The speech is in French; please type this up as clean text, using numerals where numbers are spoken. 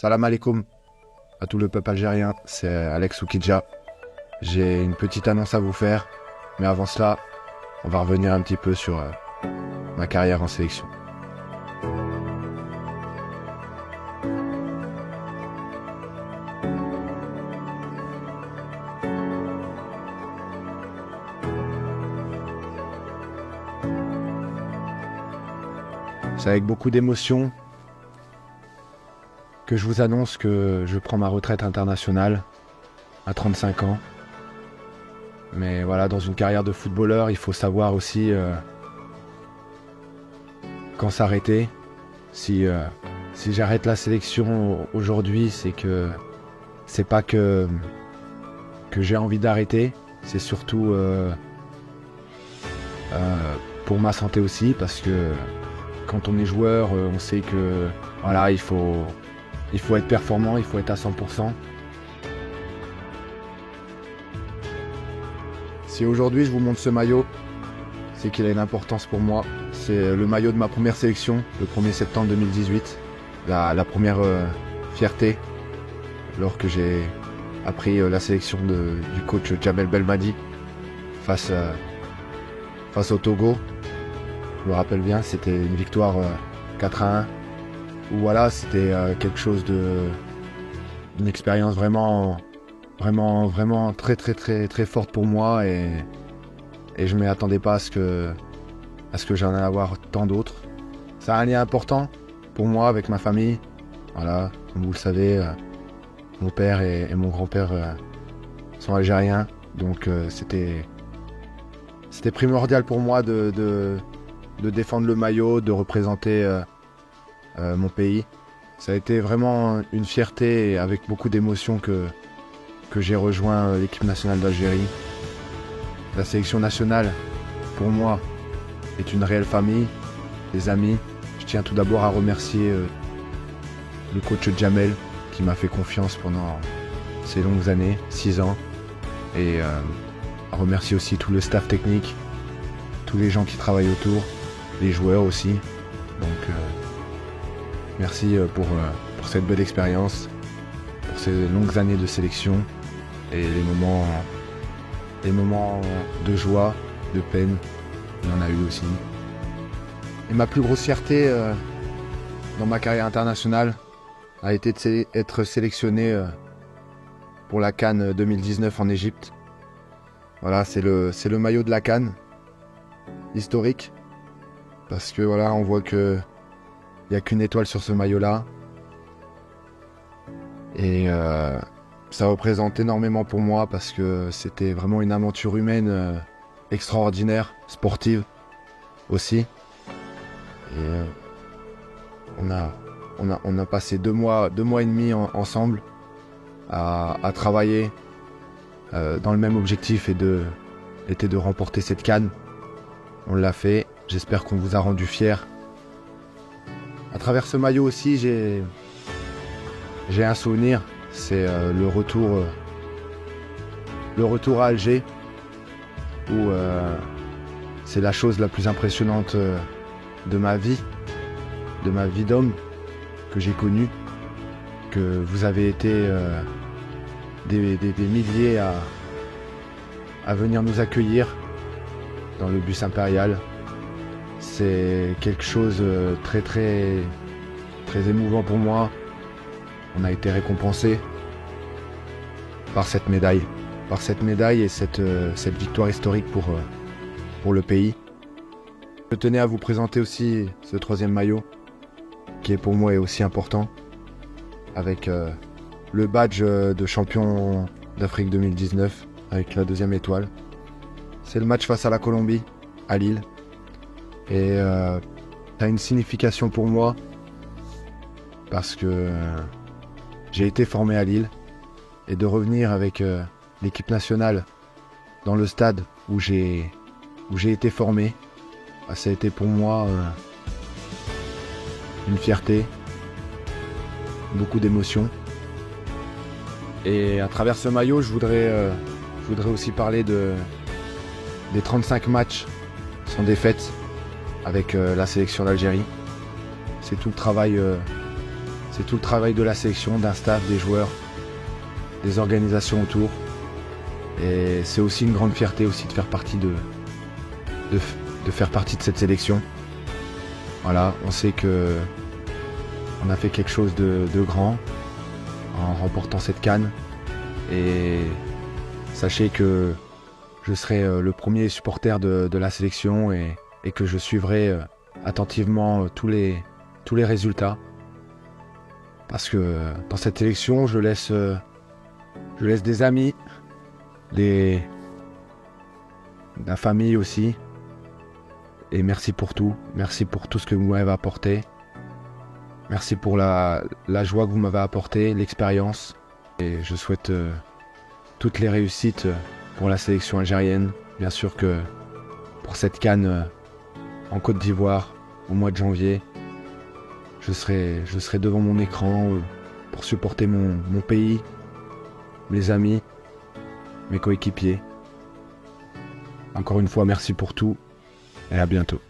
Salam alaikum à tout le peuple algérien, c'est Alex Oukidja. J'ai une petite annonce à vous faire, mais avant cela, on va revenir un petit peu sur ma carrière en sélection. C'est avec beaucoup d'émotion que je vous annonce que je prends ma retraite internationale à 35 ans. Mais voilà, dans une carrière de footballeur, il faut savoir aussi quand s'arrêter. Si j'arrête la sélection aujourd'hui, c'est que c'est pas que j'ai envie d'arrêter, c'est surtout pour ma santé aussi, parce que quand on est joueur, on sait que voilà, il faut être performant, il faut être à 100%. Si aujourd'hui je vous montre ce maillot, c'est qu'il a une importance pour moi. C'est le maillot de ma première sélection, le 1er septembre 2018. La première fierté, lors que j'ai appris la sélection du coach Djamel Belmadi face au Togo. Je me rappelle bien, c'était une victoire 4-1. Où voilà, c'était quelque chose d'une expérience vraiment très forte pour moi, et je ne m'y attendais pas à ce que j'en ai à avoir tant d'autres. Ça a un lien important pour moi avec ma famille. Voilà, comme vous le savez, mon père et mon grand-père sont algériens, donc c'était primordial pour moi de défendre le maillot, de représenter mon pays. Ça a été vraiment une fierté, et avec beaucoup d'émotion que j'ai rejoint l'équipe nationale d'Algérie. La sélection nationale, pour moi, est une réelle famille, des amis. Je tiens tout d'abord à remercier le coach Djamel, qui m'a fait confiance pendant ces longues années, 6 ans, et à remercier aussi tout le staff technique, tous les gens qui travaillent autour, les joueurs aussi. Donc merci pour cette belle expérience, pour ces longues années de sélection et les moments de joie, de peine, il y en a eu aussi. Et ma plus grosse fierté dans ma carrière internationale a été d'être sélectionné pour la CAN 2019 en Égypte. Voilà, c'est le maillot de la CAN, historique, parce que voilà, on voit que il n'y a qu'une étoile sur ce maillot-là. Et ça représente énormément pour moi, parce que c'était vraiment une aventure humaine extraordinaire, sportive aussi. Et on a passé 2 mois et demi ensemble à travailler dans le même objectif, était de remporter cette CAN. On l'a fait. J'espère qu'on vous a rendu fiers. À travers ce maillot aussi, j'ai un souvenir, c'est le retour à Alger, où c'est la chose la plus impressionnante de ma vie d'homme que j'ai connue, que vous avez été des milliers à venir nous accueillir dans le bus impérial. C'est quelque chose de très émouvant pour moi. On a été récompensé par cette médaille et cette victoire historique pour le pays. Je tenais à vous présenter aussi ce 3e maillot, qui est pour moi aussi important, avec le badge de champion d'Afrique 2019, avec la 2e étoile. C'est le match face à la Colombie, à Lille. Et ça a une signification pour moi, parce que j'ai été formé à Lille, et de revenir avec l'équipe nationale dans le stade où j'ai été formé, ça a été pour moi une fierté, beaucoup d'émotions. Et à travers ce maillot, je voudrais aussi parler des 35 matchs sans défaite avec la sélection d'Algérie. C'est tout le travail c'est tout le travail de la sélection, d'un staff, des joueurs, des organisations autour. Et c'est aussi une grande fierté aussi de faire partie de faire partie de cette sélection. Voilà, on sait que on a fait quelque chose de grand en remportant cette CAN. Et sachez que je serai le premier supporter de la sélection et que je suivrai attentivement tous les résultats. Parce que dans cette sélection, je laisse des amis, la famille aussi. Et merci pour tout. Merci pour tout ce que vous m'avez apporté. Merci pour la joie que vous m'avez apportée, l'expérience. Et je souhaite toutes les réussites pour la sélection algérienne. Bien sûr que pour cette CAN en Côte d'Ivoire au mois de janvier, je serai devant mon écran pour supporter mon pays, mes amis, mes coéquipiers. Encore une fois, merci pour tout et à bientôt.